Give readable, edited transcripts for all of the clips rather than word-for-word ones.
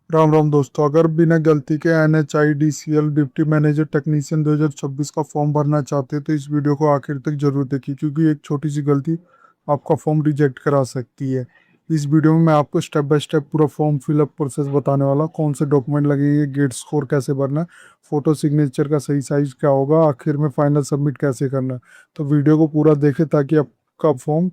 राम राम दोस्तों, अगर बिना गलती के NHIDCL डिप्टी मैनेजर टेक्नीशियन 2026 का फॉर्म भरना चाहते हैं तो इस वीडियो को आखिर तक जरूर देखिए, क्योंकि एक छोटी सी गलती आपका फॉर्म रिजेक्ट करा सकती है। इस वीडियो में मैं आपको स्टेप बाय स्टेप पूरा फॉर्म फिलअप प्रोसेस बताने वाला हूँ, कौन से डॉक्यूमेंट लगेंगे, गेट स्कोर कैसे भरना है, फोटो सिग्नेचर का सही साइज क्या होगा, आखिर में फाइनल सबमिट कैसे करना है। तो वीडियो को पूरा देखें ताकि आपका फॉर्म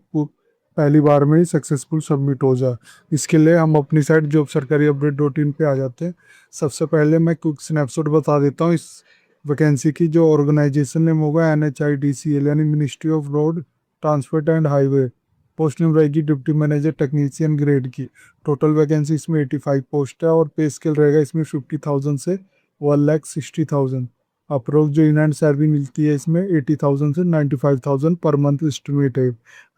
पहली बार में ही सक्सेसफुल सबमिट हो जाए। इसके लिए हम अपनी साइट जॉब सरकारी अपडेट डॉट इन पे आ जाते हैं। सबसे पहले मैं क्विक स्नैपशॉट बता देता हूँ इस वैकेंसी की। जो ऑर्गेनाइजेशन नेम होगा NHIDCL यानी ministry of road transport and highway. Post name रहेगी डिप्टी मैनेजर टेक्नीशियन ग्रेड की। टोटल वैकेंसी इसमें 85 पोस्ट है और पे स्केल रहेगा इसमें 50,000 से 1,60,000। अप्रोक्स जो इन हैंड सैलरी मिलती है इसमें 80,000 से 95,000 पर मंथ एस्टिमेट है।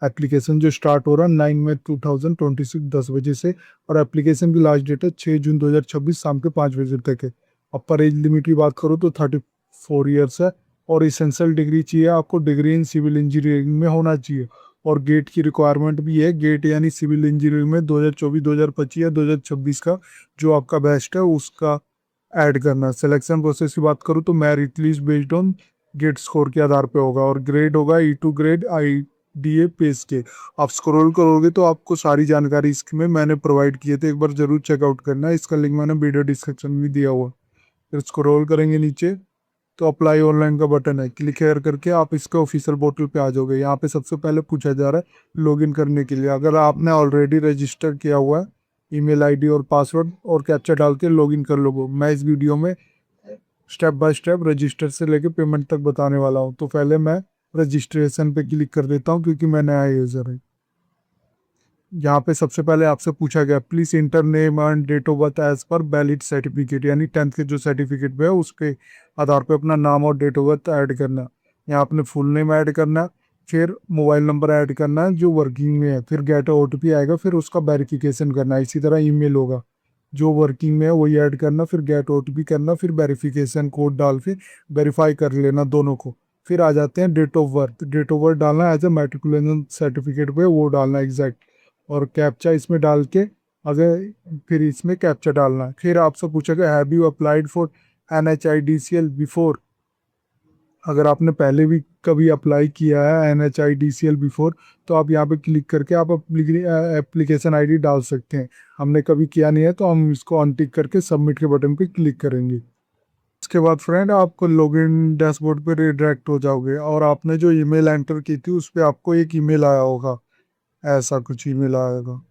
एप्लीकेशन जो स्टार्ट हो रहा है 9 मई 2026 10 बजे से, और एप्लीकेशन की लास्ट डेट है 6 जून 2026 शाम के 5 बजे तक है। अपर एज लिमिट की बात करूँ तो 34 ईयर्स है। और इसेंशियल डिग्री चाहिए आपको, डिग्री इन सिविल इंजीनियरिंग में होना चाहिए। और गेट की रिक्वायरमेंट भी है, गेट यानी सिविल इंजीनियरिंग में 2024 2025 या 2026 का जो आपका बेस्ट है उसका ऐड करना। सिलेक्शन प्रोसेस की बात करूँ तो merit list based on GATE score के आधार पे होगा, और ग्रेड होगा E2 grade IDA pay scale. आप स्क्रॉल करोगे तो आपको सारी जानकारी इसमें मैंने प्रोवाइड किए थे, एक बार जरूर चेकआउट करना। इसका लिंक मैंने वीडियो डिस्क्रिप्शन में दिया हुआ। फिर स्क्रॉल करेंगे नीचे तो अप्लाई ऑनलाइन का बटन है, क्लिक हेयर करके आप इसके ऑफिशियल पोर्टल पे आ जाओगे। यहाँ पे सबसे पहले पूछा जा रहा है लॉगिन करने के लिए। अगर आपने ऑलरेडी रजिस्टर किया हुआ है, ईमेल आईडी और पासवर्ड और कैप्चा डाल के लॉगिन कर लोगे। मैं इस वीडियो में स्टेप बाय स्टेप रजिस्टर से लेके पेमेंट तक बताने वाला हूँ। तो पहले मैं रजिस्ट्रेशन पे क्लिक कर देता हूँ क्योंकि मैं नया यूज़र है। यहाँ पे सबसे पहले आपसे पूछा गया please enter name and date of birth as per valid certificate, यानी 10th के जो सर्टिफिकेट पे है उसके आधार पे अपना नाम और डेट ऑफ बर्थ ऐड करना। यहाँ आपने फुल नेम ऐड करना, फिर मोबाइल नंबर ऐड करना है जो वर्किंग में है, फिर गेट OTP आएगा, फिर उसका वेरिफिकेशन करना है। इसी तरह ईमेल होगा जो वर्किंग में है वही ऐड करना, फिर गेट OTP करना, फिर वेरिफिकेशन कोड डाल के वेरीफाई कर लेना दोनों को। फिर आ जाते हैं date of birth. Date of birth डालना एज ए मेट्रिकुलेशन सर्टिफिकेट पे वो डालना एग्जैक्ट, और कैप्चा इसमें डाल के अगर फिर इसमें कैप्चा डालना है। फिर आपसे पूछेगा have you applied for NHIDCL before. अगर आपने पहले भी कभी अप्लाई किया है NHIDCL बिफोर तो आप यहाँ पे क्लिक करके आप एप्लीकेशन आईडी डाल सकते हैं। हमने कभी किया नहीं है तो हम इसको अनटिक करके सबमिट के बटन पे क्लिक करेंगे। इसके बाद फ्रेंड आपको लॉगिन डैशबोर्ड पे रिडायरेक्ट हो जाओगे, और आपने जो ईमेल एंटर की थी उस पर आपको एक ईमेल आया होगा, ऐसा कुछ ईमेल आएगा।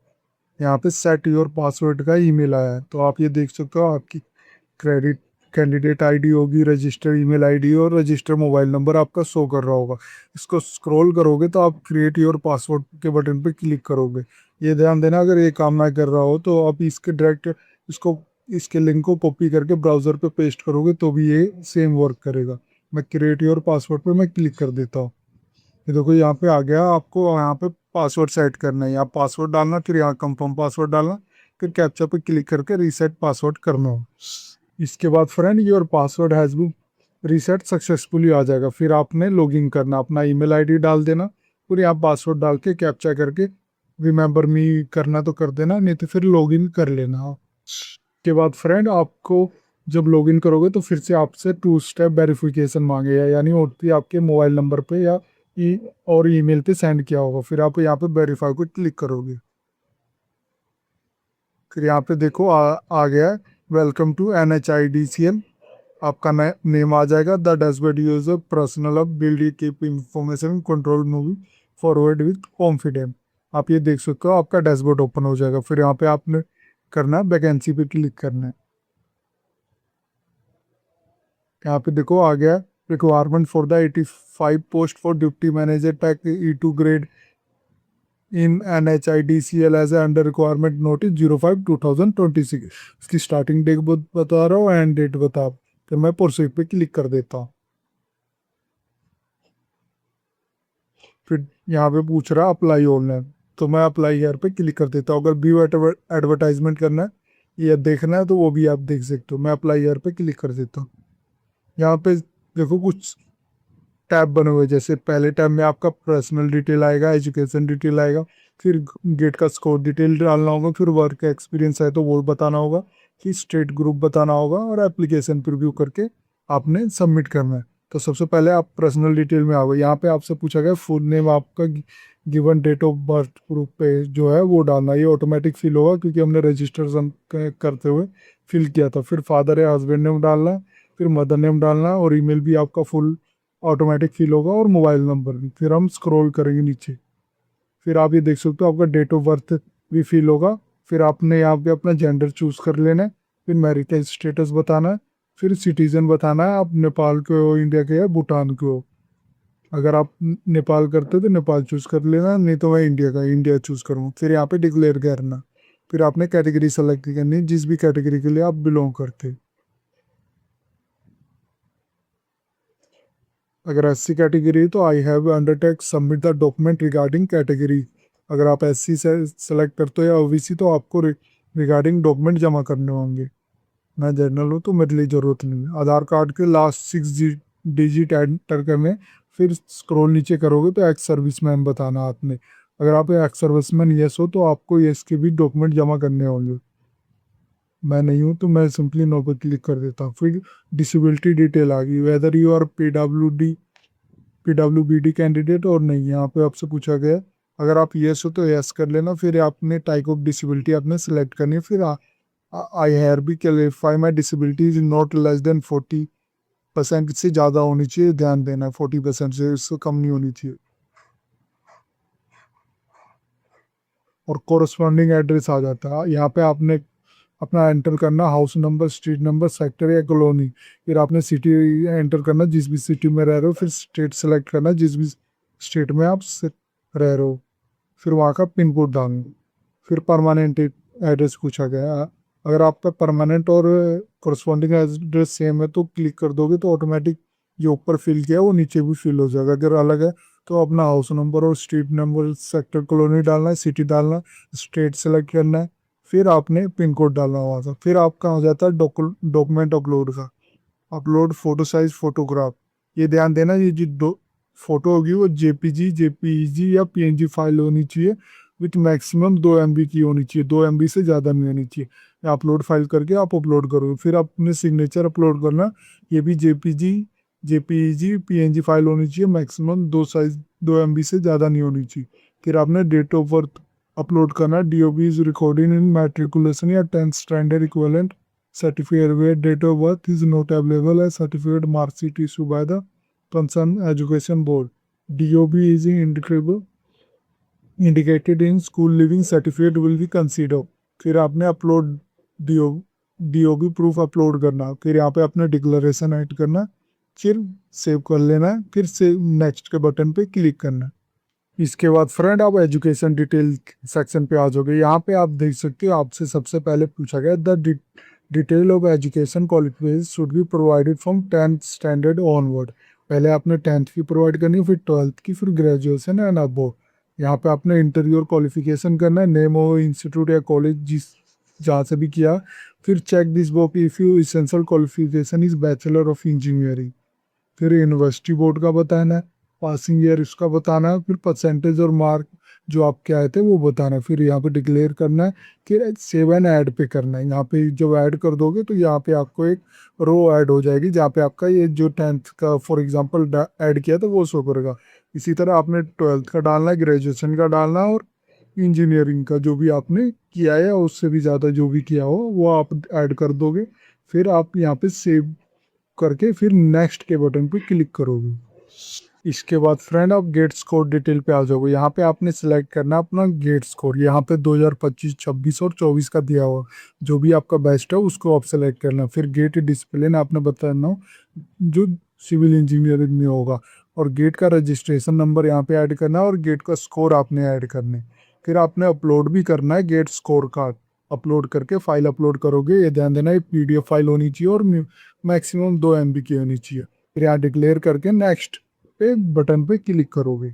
यहाँ पे सेट योर पासवर्ड का ईमेल आया है, तो आप ये देख सकते हो आपकी क्रेडिट कैंडिडेट आईडी होगी, रजिस्टर ईमेल आईडी और रजिस्टर मोबाइल नंबर आपका शो कर रहा होगा। इसको स्क्रॉल करोगे तो आप क्रिएट योर पासवर्ड के बटन पे क्लिक करोगे। ये ध्यान देना अगर ये काम ना कर रहा हो तो आप इसके डायरेक्ट इसको इसके लिंक को कॉपी करके ब्राउजर पे पेस्ट करोगे तो भी ये सेम वर्क करेगा। मैं क्रिएट योर पासवर्ड पे मैं क्लिक कर देता हूँ। ये देखो यहाँ पे आ गया, आपको यहाँ पे पासवर्ड सेट करना है। यहाँ पासवर्ड डालना, फिर यहाँ कंफर्म पासवर्ड डालना, फिर कैप्चा पे क्लिक करके रीसेट पासवर्ड करना हो। इसके बाद फ्रेंड your password has been reset successfully आ जाएगा। फिर आपने लॉगिन करना, अपना ईमेल आईडी डाल देना, फिर यहाँ पासवर्ड डाल के कैप्चा करके रिमेंबर मी करना तो कर देना, नहीं तो फिर लॉगिन कर लेना। के बाद फ्रेंड आपको जब लॉगिन करोगे तो फिर से आपसे 2 स्टेप वेरिफिकेशन मांगेगा, यानी OTP आपके मोबाइल नंबर पे या और ईमेल पे सेंड किया होगा। फिर आप यहाँ पे वेरीफाई को क्लिक करोगे। फिर यहाँ पे देखो आ गया वेलकम टू NHIDCL। आपका नेम आ जाएगा, द डैशबोर्ड यूजर पर्सनल अब build keep information control movie forward with confidence. आप ये देख सकते हो आपका डैशबोर्ड ओपन हो जाएगा। फिर यहाँ पे आपने करना है वैकेंसी पे क्लिक करना है। यहाँ पे देखो आ गया requirement for the 85 post for duty manager pack E2 grade in NHIDCL as a under requirement notice 05/2026। इसकी स्टार्टिंग डेट बता रहा हूँ, एंड डेट बता, तो मैं प्रोसीड पे क्लिक कर देता हूँ। फिर यहाँ पे पूछ रहा अप्लाई ऑनलाइन, तो मैं अप्लाई हेयर पे क्लिक कर देता हूँ। अगर व्यू एडवर्टाइजमेंट करना है या देखना है तो वो भी आप देख सकते हो। मैं अप्लाई हेयर पे क्लिक कर देता हूँ। यहाँ पे देखो कुछ टैब बने हुए, जैसे पहले टैब में आपका पर्सनल डिटेल आएगा, एजुकेशन डिटेल आएगा, फिर गेट का स्कोर डिटेल डालना होगा, फिर वर्क एक्सपीरियंस है तो वो बताना होगा, कि स्टेट ग्रुप बताना होगा, और एप्लीकेशन प्रीव्यू करके आपने सबमिट करना है। तो सबसे पहले आप पर्सनल डिटेल में आओगे। यहाँ पे आपसे पूछा गया फुल नेम आपका, given date of birth proof पे जो है वो डालना। ये ऑटोमेटिक फिल होगा क्योंकि हमने रजिस्ट्रेशन करते हुए फिल किया था। फिर फादर या हस्बैंड नेम डालना है, फिर मदर नेम डालना है, और ईमेल भी आपका फुल ऑटोमेटिक फिल होगा, और मोबाइल नंबर भी। फिर हम स्क्रॉल करेंगे नीचे, फिर आप ये देख सकते हो आपका डेट ऑफ बर्थ भी फिल होगा। फिर आपने यहाँ पे अपना जेंडर चूज कर लेना है, फिर मैरिटल स्टेटस बताना है, फिर सिटीजन बताना है, आप नेपाल के हो, इंडिया के, या भूटान के हो। अगर आप नेपाल करते हो तो नेपाल चूज कर लेना, नहीं तो मैं इंडिया का इंडिया चूज करूँगा। फिर यहाँ पे डिक्लेयर करना, फिर आपने कैटेगरी सेलेक्ट करनी है, जिस भी कैटेगरी के लिए आप बिलोंग करते हैं। अगर एससी कैटेगरी है तो I have undertake submit the document regarding category. अगर आप एससी से सेलेक्ट करते हो या ओबीसी तो आपको रिगार्डिंग डॉक्यूमेंट जमा करने होंगे। मैं जनरल हूँ तो मेरे लिए ज़रूरत नहीं है। आधार कार्ड के लास्ट 6 डिजिट एंटर करने, फिर स्क्रॉल नीचे करोगे तो एक्स सर्विसमैन बताना आपने। अगर आप एक्स सर्विसमैन यस हो तो आपको यस के भी डॉक्यूमेंट जमा करने होंगे। मैं नहीं हूँ तो मैं सिंपली नो पर क्लिक कर देता हूँ। फिर डिसेबिलिटी डिटेल आ गई, whether you are PWBD candidate और नहीं, यहाँ पे आपसे पूछा गया है। अगर आप यस हो तो यस कर लेना, फिर आपने टाइप ऑफ डिसेबिलिटी आपने सेलेक्ट करनी है। फिर I hereby clarify my disability is not less than 40% से ज़्यादा होनी चाहिए, ध्यान देना। 40% से इससे कम नहीं होनी चाहिए। और कोरस्पॉन्डिंग एड्रेस आ जाता है, यहाँ पे आपने अपना एंटर करना, house number, street number, sector या कॉलोनी। फिर आपने सिटी एंटर करना, जिस भी सिटी में रह रहे हो। फिर स्टेट सेलेक्ट करना, जिस भी स्टेट में आप रह रहे हो। फिर वहाँ का पिन कोड डालना। फिर परमानेंट एड्रेस पूछा गया है। अगर आपका परमानेंट और कोरस्पॉन्डिंग एड्रेस सेम है तो क्लिक कर दोगे तो ऑटोमेटिक जो ऊपर फिल किया है वो नीचे भी फिल हो जाएगा। अगर अलग है तो अपना हाउस नंबर और स्ट्रीट नंबर, सेक्टर, कॉलोनी डालना है, सिटी डालना है, स्टेट सेलेक्ट करना है, फिर आपने पिन कोड डालना हुआ था। फिर आपका हो जाता है डॉक्यूमेंट अपलोड का। Upload photo size photograph. ये ध्यान देना, ये जो दो फोटो होगी वो जेपीजी, जेपीईजी या पीएनजी फाइल होनी चाहिए, विथ मैक्सिमम 2 MB की होनी चाहिए, 2 MB से ज़्यादा नहीं होनी चाहिए। अपलोड फाइल करके आप अपलोड करोगे। फिर अपने सिग्नेचर अपलोड करना, ये भी जेपीजी, जेपीईजी, पीएनजी फाइल होनी चाहिए, मैक्सिमम 2 MB से ज़्यादा नहीं होनी चाहिए। फिर आपने डेट ऑफ बर्थ अपलोड करना, DOB is recording in matriculation या 10th standard equivalent certificate where date of birth is not available as certificate mark sheet issued by the concerned education board. DOB is indicable indicated in school living certificate will be considered. फिर आपने upload DO DOB proof upload करना। फिर यहाँ पे अपने declaration add करना, फिर save कर लेना है, फिर से नेक्स्ट के बटन पे क्लिक करना है। इसके बाद फ्रेंड आप एजुकेशन डिटेल सेक्शन पे आ जाओगे। यहाँ पे आप देख सकते हो आपसे सबसे पहले पूछा गया the detail of education qualification should be provided from 10th standard onward. पहले आपने 10th की प्रोवाइड करनी है, फिर 12th की, फिर ग्रेजुएशन एंड अबव। यहाँ पे आपने इंटरव्यू और क्वालिफिकेशन करना है, नेम ऑफ इंस्टीट्यूट या कॉलेज जिस जहाँ से भी किया। फिर check this box if you essential qualification is bachelor of engineering. फिर यूनिवर्सिटी बोर्ड का बताना है, पासिंग ईयर इसका बताना है, फिर परसेंटेज और मार्क जो आपके आए थे वो बताना है। फिर यहाँ पे डिक्लेयर करना है कि सेव एंड ऐड पे करना है। यहाँ पे जब ऐड कर दोगे तो यहाँ पे आपको एक रो ऐड हो जाएगी जहाँ पे आपका ये जो 10th का फॉर एग्जांपल ऐड किया था वो शो करेगा। इसी तरह आपने 12th का डालना है, ग्रेजुएशन का डालना है, और इंजीनियरिंग का जो भी आपने किया है उससे भी ज़्यादा जो भी किया हो वो आप ऐड कर दोगे। फिर आप यहाँ पे सेव करके फिर नेक्स्ट के बटन पे क्लिक करोगे। इसके बाद फ्रेंड आप गेट स्कोर डिटेल पे आ जाओगे। यहाँ पे आपने सेलेक्ट करना है अपना गेट स्कोर। यहाँ पे 2025, 26 और 24 का दिया हुआ, जो भी आपका बेस्ट है उसको आप सेलेक्ट करना। फिर गेट डिसिप्लिन आपने बताना जो सिविल इंजीनियरिंग में होगा, और गेट का रजिस्ट्रेशन नंबर यहाँ पे ऐड करना है, और गेट का स्कोर आपने ऐड करने। फिर आपने अपलोड भी करना है गेट स्कोर कार्ड। अपलोड करके फाइल अपलोड करोगे, ये ध्यान देना ये PDF फाइल होनी चाहिए और मैक्सिमम 2 MB की होनी चाहिए। फिर यहाँ डिक्लेयर करके नेक्स्ट पे बटन पे क्लिक करोगे।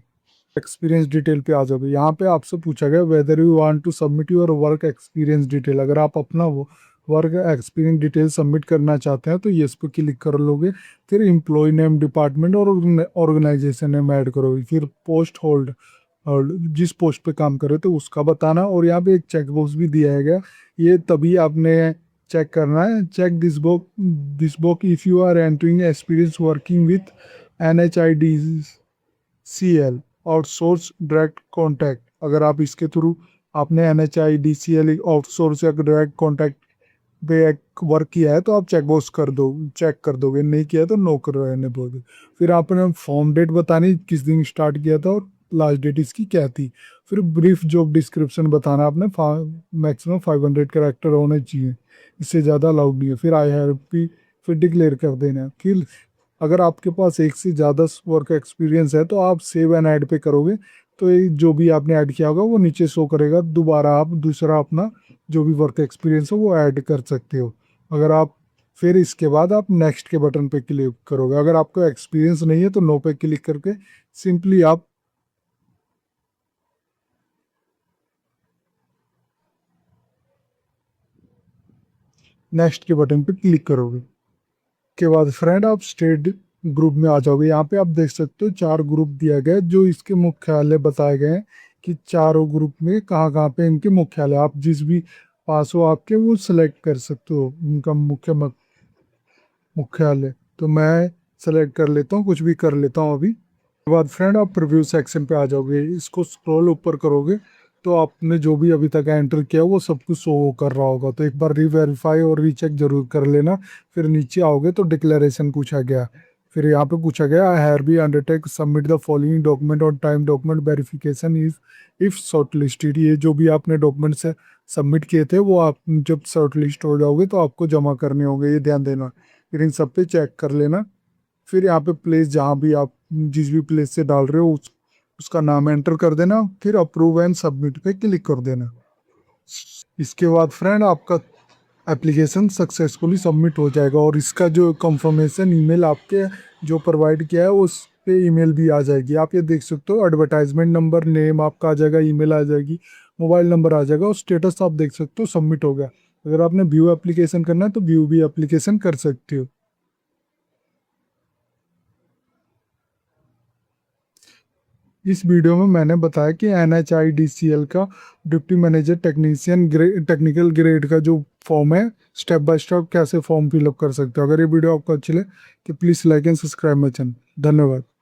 एक्सपीरियंस डिटेल पे आ जाओगे। यहाँ पे आपसे पूछा गया whether you want to submit your work experience detail. अगर आप अपना वो वर्क एक्सपीरियंस डिटेल सबमिट करना चाहते हैं तो येस पे क्लिक कर लोगे। फिर एम्प्लॉय नेम, डिपार्टमेंट और ऑर्गेनाइजेशन नेम ऐड करोगे। फिर पोस्ट होल्ड और जिस पोस्ट पे काम कर रहे थे उसका बताना, और यहाँ पे एक चेक बॉक्स भी दिया है गया, ये तभी आपने चेक करना है। Check this box if you are entering experience working with NHIDCL outsource direct contact. अगर आप इसके थ्रू आपने NHIDCL आउटसोर्स या डायरेक्ट कॉन्टैक्ट पे वर्क किया है तो आप चेक कर दोगे, नहीं किया तो नो कर रहने बोगे। फिर आपने फॉर्म डेट बतानी, किस दिन स्टार्ट किया था और लास्ट डेट इसकी क्या थी। फिर ब्रीफ जॉब डिस्क्रिप्शन बताना आपने, मैक्सिमम 500 कैरेक्टर होने चाहिए, इससे ज़्यादा अलाउड नहीं है। फिर IRP फिर डिक्लेयर कर देना है। फिर अगर आपके पास एक से ज़्यादा वर्क एक्सपीरियंस है तो आप सेव एंड ऐड पे करोगे, तो ये जो भी आपने ऐड किया होगा वो नीचे शो करेगा, दोबारा आप दूसरा अपना जो भी वर्क एक्सपीरियंस हो वो ऐड कर सकते हो। अगर आप फिर इसके बाद आप नेक्स्ट के बटन पे क्लिक करोगे। अगर आपको एक्सपीरियंस नहीं है तो नो पे क्लिक करके सिंपली आप नेक्स्ट के बटन पे क्लिक करोगे। के बाद फ्रेंड आप स्टेट ग्रुप में आ जाओगे। यहाँ पे आप देख सकते हो 4 ग्रुप दिया गया है, जो इसके मुख्यालय बताए गए हैं कि चारों ग्रुप में कहाँ कहाँ पे इनके मुख्यालय। आप जिस भी पास हो आपके वो सिलेक्ट कर सकते हो उनका मुख्यालय। तो मैं सेलेक्ट कर लेता हूँ, कुछ भी कर लेता हूँ अभी। उसके बाद फ्रेंड आप प्रीव्यू सेक्शन पे आ जाओगे, इसको स्क्रॉल ऊपर करोगे तो आपने जो भी अभी तक एंटर किया वो सब कुछ शो कर रहा होगा। तो एक बार रीवेरीफाई और रीचेक जरूर कर लेना। फिर नीचे आओगे तो डिक्लेरेशन पूछा गया, फिर यहाँ पे पूछा गया I have be undertake submit the following document on time, document verification if shortlisted. ये जो भी आपने डॉक्यूमेंट से सबमिट किए थे वो आप जब शॉर्टलिस्ट हो जाओगे तो आपको जमा करने होंगे, ये ध्यान देना। फिर इन सब पे चेक कर लेना। फिर यहाँ पे प्लेस जहाँ भी आप जिस भी प्लेस से डाल रहे हो उसका नाम एंटर कर देना, फिर अप्रूव एंड सबमिट पे क्लिक कर देना। इसके बाद फ्रेंड आपका एप्लीकेशन सक्सेसफुली सबमिट हो जाएगा, और इसका जो कंफर्मेशन ईमेल आपके जो प्रोवाइड किया है उस पे ईमेल भी आ जाएगी। आप ये देख सकते हो, एडवर्टाइजमेंट नंबर, नेम आपका आ जाएगा, ईमेल आ जाएगी, मोबाइल नंबर आ जाएगा, और स्टेटस आप देख सकते हो सबमिट हो गया। अगर आपने व्यू एप्लीकेशन करना है तो व्यू भी एप्लीकेशन कर सकते हो। इस वीडियो में मैंने बताया कि NHIDCL का डिप्टी मैनेजर टेक्निकल ग्रेड का जो फॉर्म है, स्टेप बाय स्टेप कैसे फॉर्म फिलअप कर सकते हो। अगर ये वीडियो आपको अच्छी लगे तो please like and subscribe my channel. धन्यवाद।